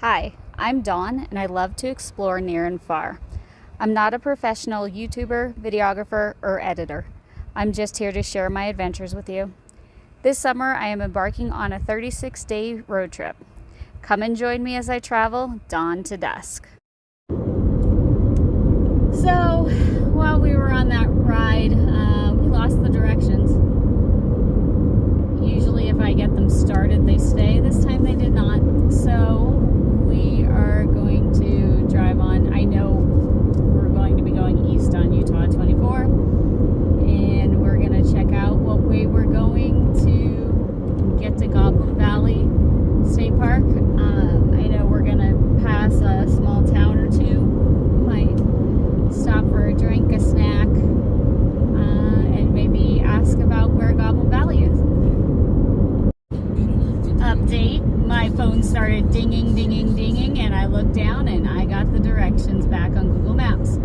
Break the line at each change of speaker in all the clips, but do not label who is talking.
Hi, I'm Dawn and I love to explore near and far. I'm not a professional YouTuber, videographer, or editor. I'm just here to share my adventures with you. This summer I am embarking on a 36-day road trip. Come and join me as I travel dawn to dusk. So, while we were on that ride, we lost the directions. Usually if I get them started, they stay. This time they did not. So we are going to drive on. I know we're going to be going east on Utah 24. And we're going to check out what way we're going to get to Goblin Valley State Park. I know we're going to pass a small town or two. Might stop for a drink, a snack, and maybe ask about where Goblin Valley is. Update, my phone started dinging, and I looked down and I got the directions back on Google Maps.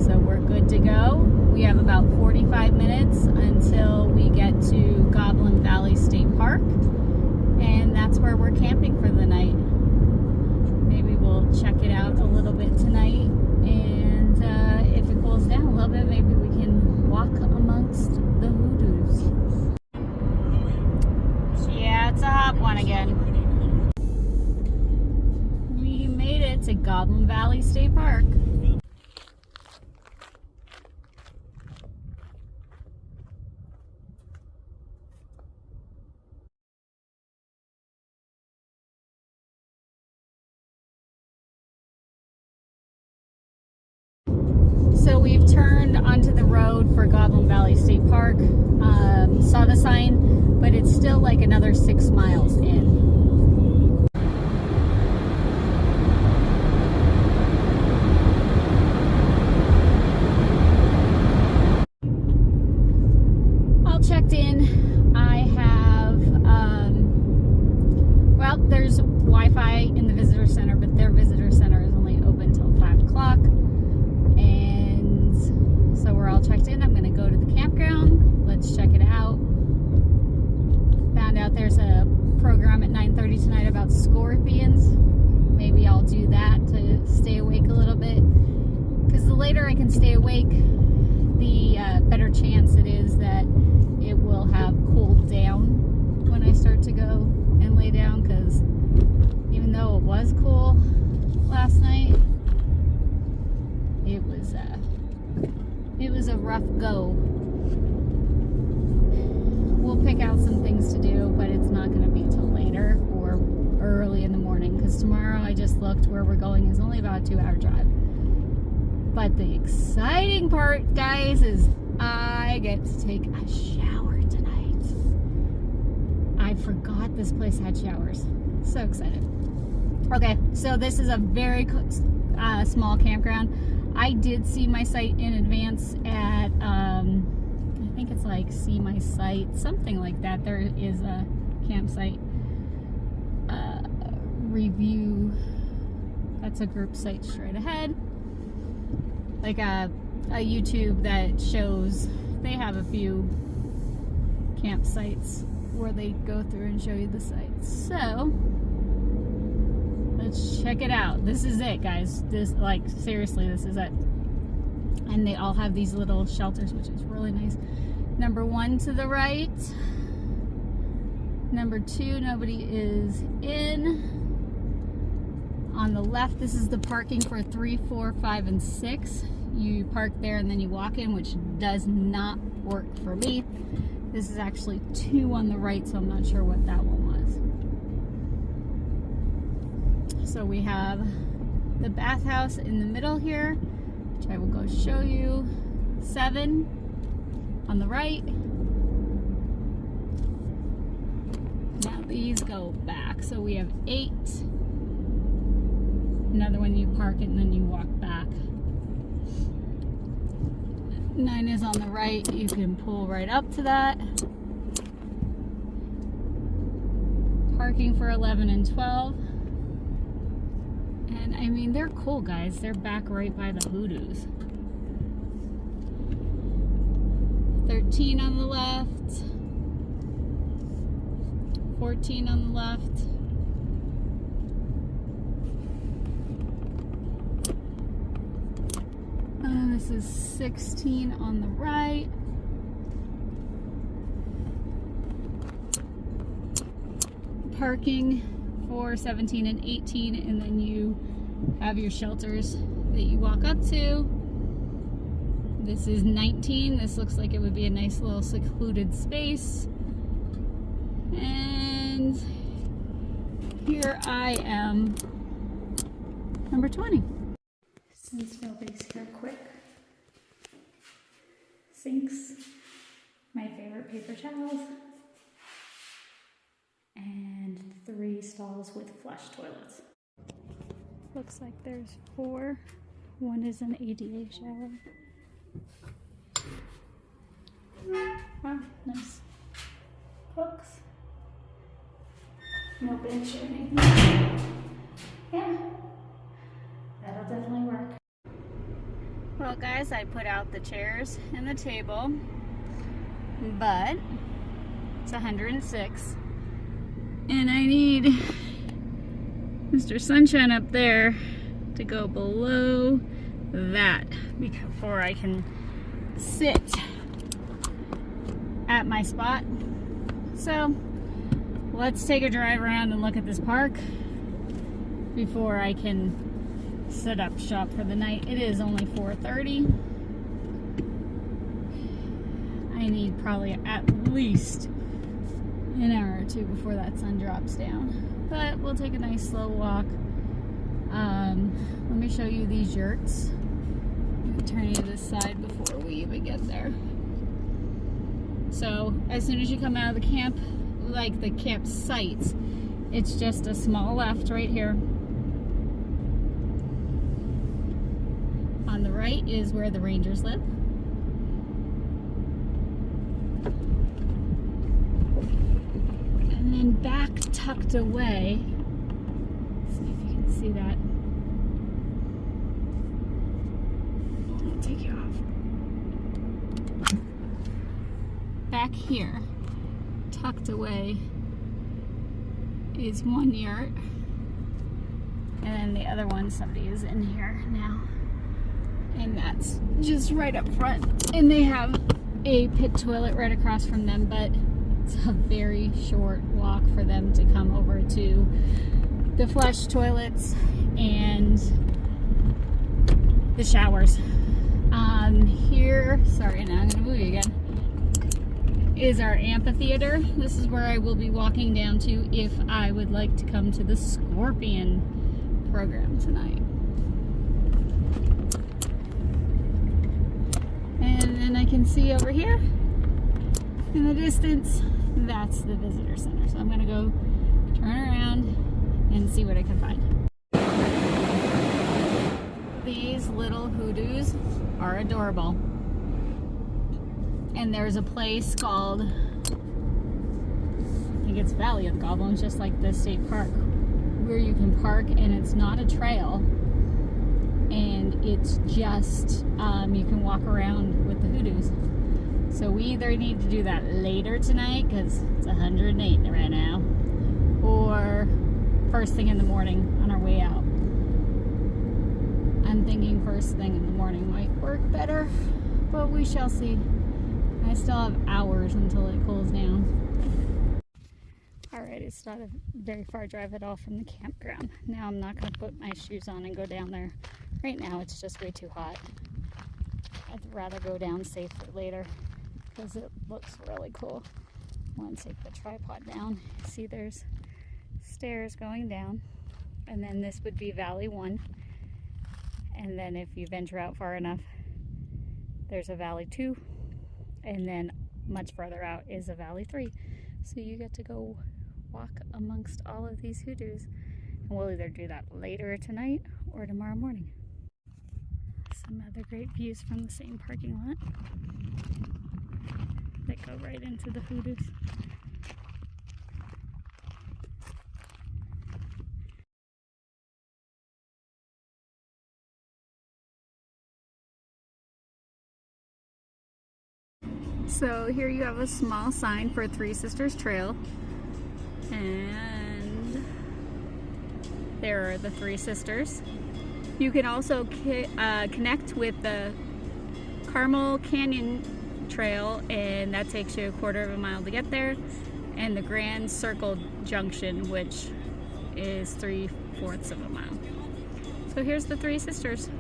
So we're good to go. We have about 45 minutes until we get to Goblin Valley State Park, and that's where we're camping for the night. Maybe we'll check it out a little bit tonight, and if it cools down a little bit, maybe we can walk amongst the hoodoos. Yeah, it's a hot one again. We made it to Goblin Valley State Park. So we've turned onto the road for Goblin Valley State Park. Saw the sign, but it's still like another 6 miles in. All checked in. I have, well, there's Wi-Fi in the visitor center, but their visitor center is only open till 5 o'clock. So we're all checked in. I'm going to go to the campground. Let's check it out. Found out there's a program at 9:30 tonight about scorpions. Maybe I'll do that to stay awake a little bit. Because the later I can stay awake, the better chance it is that it will have cooled down when I start to go and lay down. Because even though it was cool last night, it was a rough go. We'll pick out some things to do, but it's not going to be till later or early in the morning, because tomorrow, I just looked, where we're going is only about a 2-hour drive. But the exciting part, guys, is I get to take a shower tonight. I forgot this place had showers. So excited. Okay, so this is a very small campground. I did see my site in advance at, I think it's like See My Site, something like that. There is a campsite review. That's a group site straight ahead. Like a YouTube that shows, they have a few campsites where they go through and show you the sites. So let's check it out. This is it, guys. This, like, seriously, this is it. And they all have these little shelters, which is really nice. Number 1 to the right. Number 2, nobody is in. On the left, this is the parking for 3, 4, 5, and 6. You park there and then you walk in, which does not work for me. This is actually 2 on the right, so I'm not sure what that one was. So we have the bathhouse in the middle here, which I will go show you. 7 on the right. Now these go back. So we have 8. Another one, you park it and then you walk back. 9 is on the right. You can pull right up to that. Parking for 11 and 12. And I mean, they're cool, guys. They're back right by the hoodoos. 13 on the left. 14 on the left. this is 16 on the right. Parking for 17 and 18, and then you have your shelters that you walk up to. This is 19. This looks like it would be a nice little secluded space. And here I am, number 20. Since nobody's here, quick. Sinks, my favorite paper towels, and 3 stalls with flush toilets. Looks like there's 4. One is an ADA shower. Wow, nice. Hooks. No bench or anything. Yeah, that'll definitely work. Well, guys, I put out the chairs and the table, but it's 106, and I need Mr. Sunshine up there to go below that before I can sit at my spot. So let's take a drive around and look at this park before I can set up shop for the night. It is only 4:30. I need probably at least an hour or 2 before that sun drops down. But we'll take a nice slow walk. Let me show you these yurts. Turn you to this side before we even get there. So as soon as you come out of the camp, like the campsite, it's just a small left right here. On the right is where the rangers live. And then back tucked away, see if you can see that. I'll take you off. Back here, tucked away, is one yurt, and then the other one, somebody is in here now, and that's just right up front, and they have a pit toilet right across from them, but it's a very short walk for them to come over to the flush toilets and the showers. Here, sorry, now I'm gonna move you again, is our amphitheater. This is where I will be walking down to if I would like to come to the Scorpion program tonight. And then I can see over here in the distance, that's the visitor center. So I'm gonna go turn around and see what I can find. These little hoodoos are adorable. And there's a place called, I think it's Valley of the Goblins, just like the state park, where you can park, and it's not a trail, and it's just, you can walk around with the hoodoos. So we either need to do that later tonight, because it's 108 right now, or first thing in the morning on our way out. I'm thinking first thing in the morning might work better, but we shall see. I still have hours until it cools down. Alright, it's not a very far drive at all from the campground. Now I'm not going to put my shoes on and go down there. Right now it's just way too hot. I'd rather go down safe for later because it looks really cool. I want to take the tripod down. See, there's stairs going down, and then this would be Valley 1. And then if you venture out far enough, there's a Valley 2. And then much further out is a Valley 3. So you get to go walk amongst all of these hoodoos. And we'll either do that later tonight or tomorrow morning. Some other great views from the same parking lot that go right into the hoodoos. So here you have a small sign for Three Sisters Trail, and there are the Three Sisters. You can also connect with the Carmel Canyon Trail, and that takes you a quarter of a mile to get there, and the Grand Circle Junction, which is 3/4 of a mile. So here's the Three Sisters.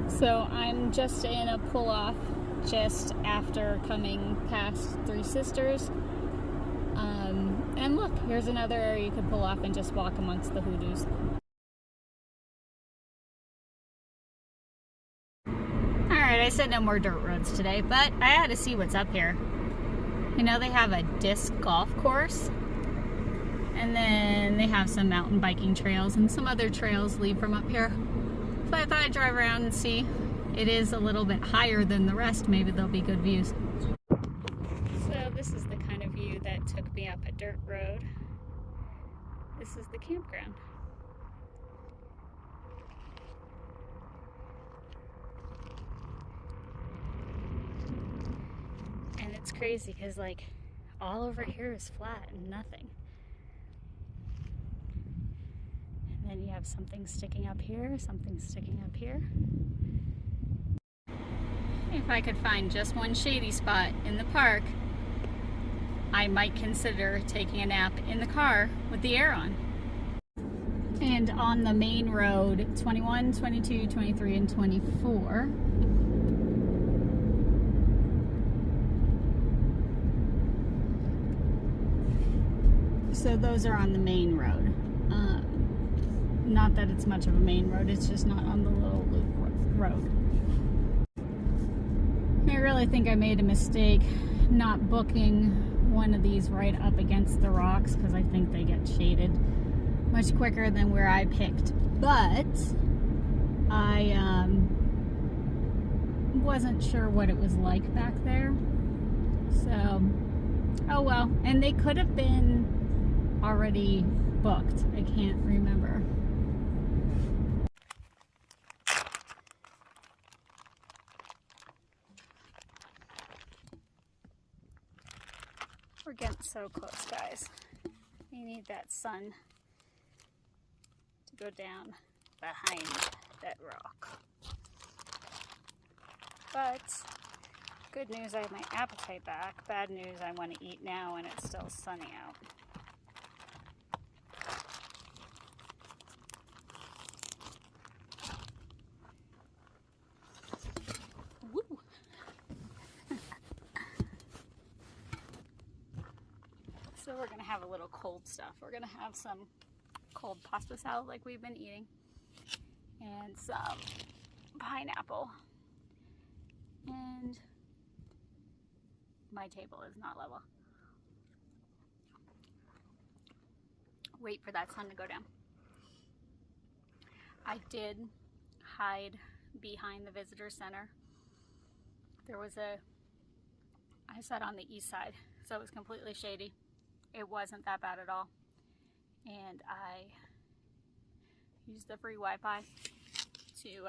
So I'm just in a pull-off just after coming past Three Sisters. And look, here's another area you could pull off and just walk amongst the hoodoos. Alright, I said no more dirt roads today, but I had to see what's up here. You know, they have a disc golf course, and then they have some mountain biking trails, and some other trails lead from up here. So I thought I'd drive around and see. It is a little bit higher than the rest. Maybe there'll be good views. So this is the kind of view that took me up a dirt road. This is the campground. And it's crazy because like all over here is flat and nothing. And then you have something sticking up here, something sticking up here. If I could find just one shady spot in the park, I might consider taking a nap in the car with the air on. And on the main road, 21, 22, 23, and 24, so those are on the main road. Not that it's much of a main road, it's just not on the little loop road. I really think I made a mistake not booking one of these right up against the rocks because I think they get shaded much quicker than where I picked. But I wasn't sure what it was like back there. So, oh well. And they could have been already booked. I can't remember. We're getting so close, guys. You need that sun to go down behind that rock. But good news, I have my appetite back. Bad news, I want to eat now and it's still sunny out. Woo! So we're gonna have a little cold stuff. We're gonna have some cold pasta salad like we've been eating, and some pineapple. And my table is not level. Wait for that sun to go down. I did hide behind the visitor center. There was I sat on the east side, so it was completely shady. It wasn't that bad at all. And I used the free Wi-Fi to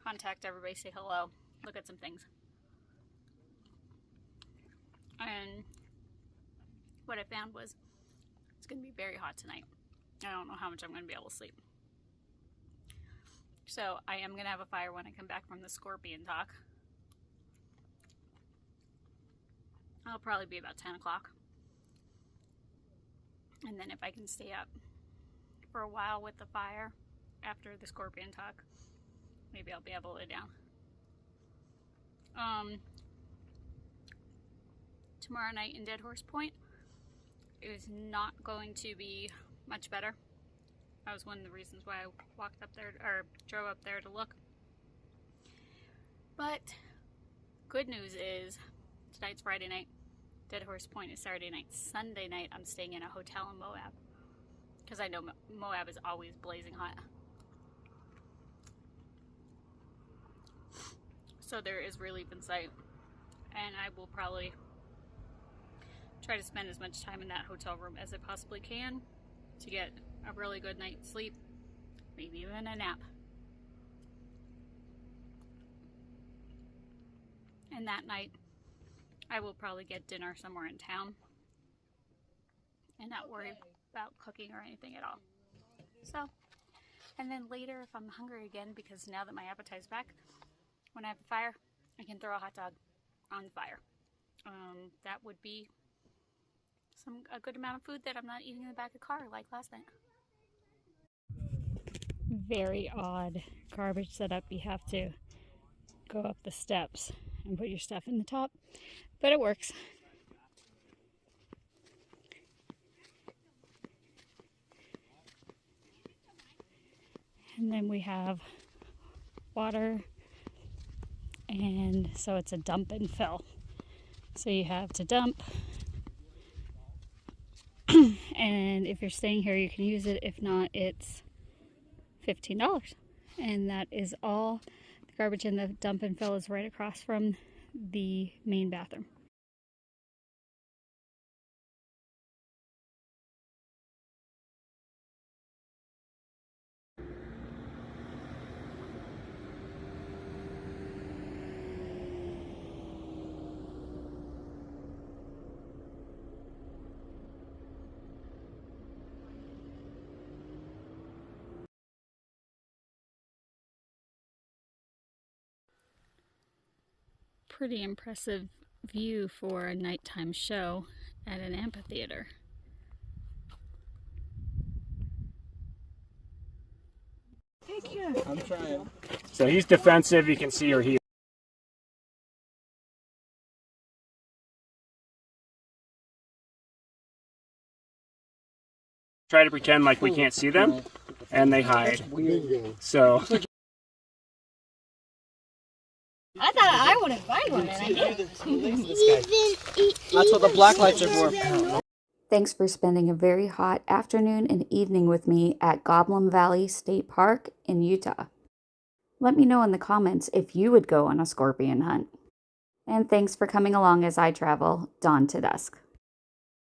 contact everybody, say hello, look at some things. And what I found was it's going to be very hot tonight. I don't know how much I'm going to be able to sleep. So I am going to have a fire when I come back from the scorpion talk. I'll probably be about 10 o'clock. And then if I can stay up for a while with the fire after the scorpion talk, maybe I'll be able to lay down. Tomorrow night in Dead Horse Point is not going to be much better. That was one of the reasons why I walked up there, or drove up there to look. But good news is tonight's Friday night. Dead Horse Point is Saturday night. Sunday night I'm staying in a hotel in Moab because I know Moab is always blazing hot. So there is relief in sight, and I will probably try to spend as much time in that hotel room as I possibly can to get a really good night's sleep, maybe even a nap. And that night I will probably get dinner somewhere in town and not worry about cooking or anything at all. So, and then later if I'm hungry again, because now that my appetite's back, when I have the fire, I can throw a hot dog on the fire. That would be a good amount of food that I'm not eating in the back of the car like last night. Very odd garbage setup. You have to go up the steps and put your stuff in the top, but it works. And then we have water, and so it's a dump and fill. So you have to dump, and if you're staying here you can use it. If not, it's $15. And that is all. The garbage in the dump and fill is right across from the main bathroom. Pretty impressive view for a nighttime show at an amphitheater.
Thank you.
I'm trying. So he's defensive, you can see her here. Try to pretend like we can't see them, and they hide. So
I thought I wouldn't find one, and I did.
That's what the black lights are for.
Thanks for spending a very hot afternoon and evening with me at Goblin Valley State Park in Utah. Let me know in the comments if you would go on a scorpion hunt. And thanks for coming along as I travel dawn to dusk.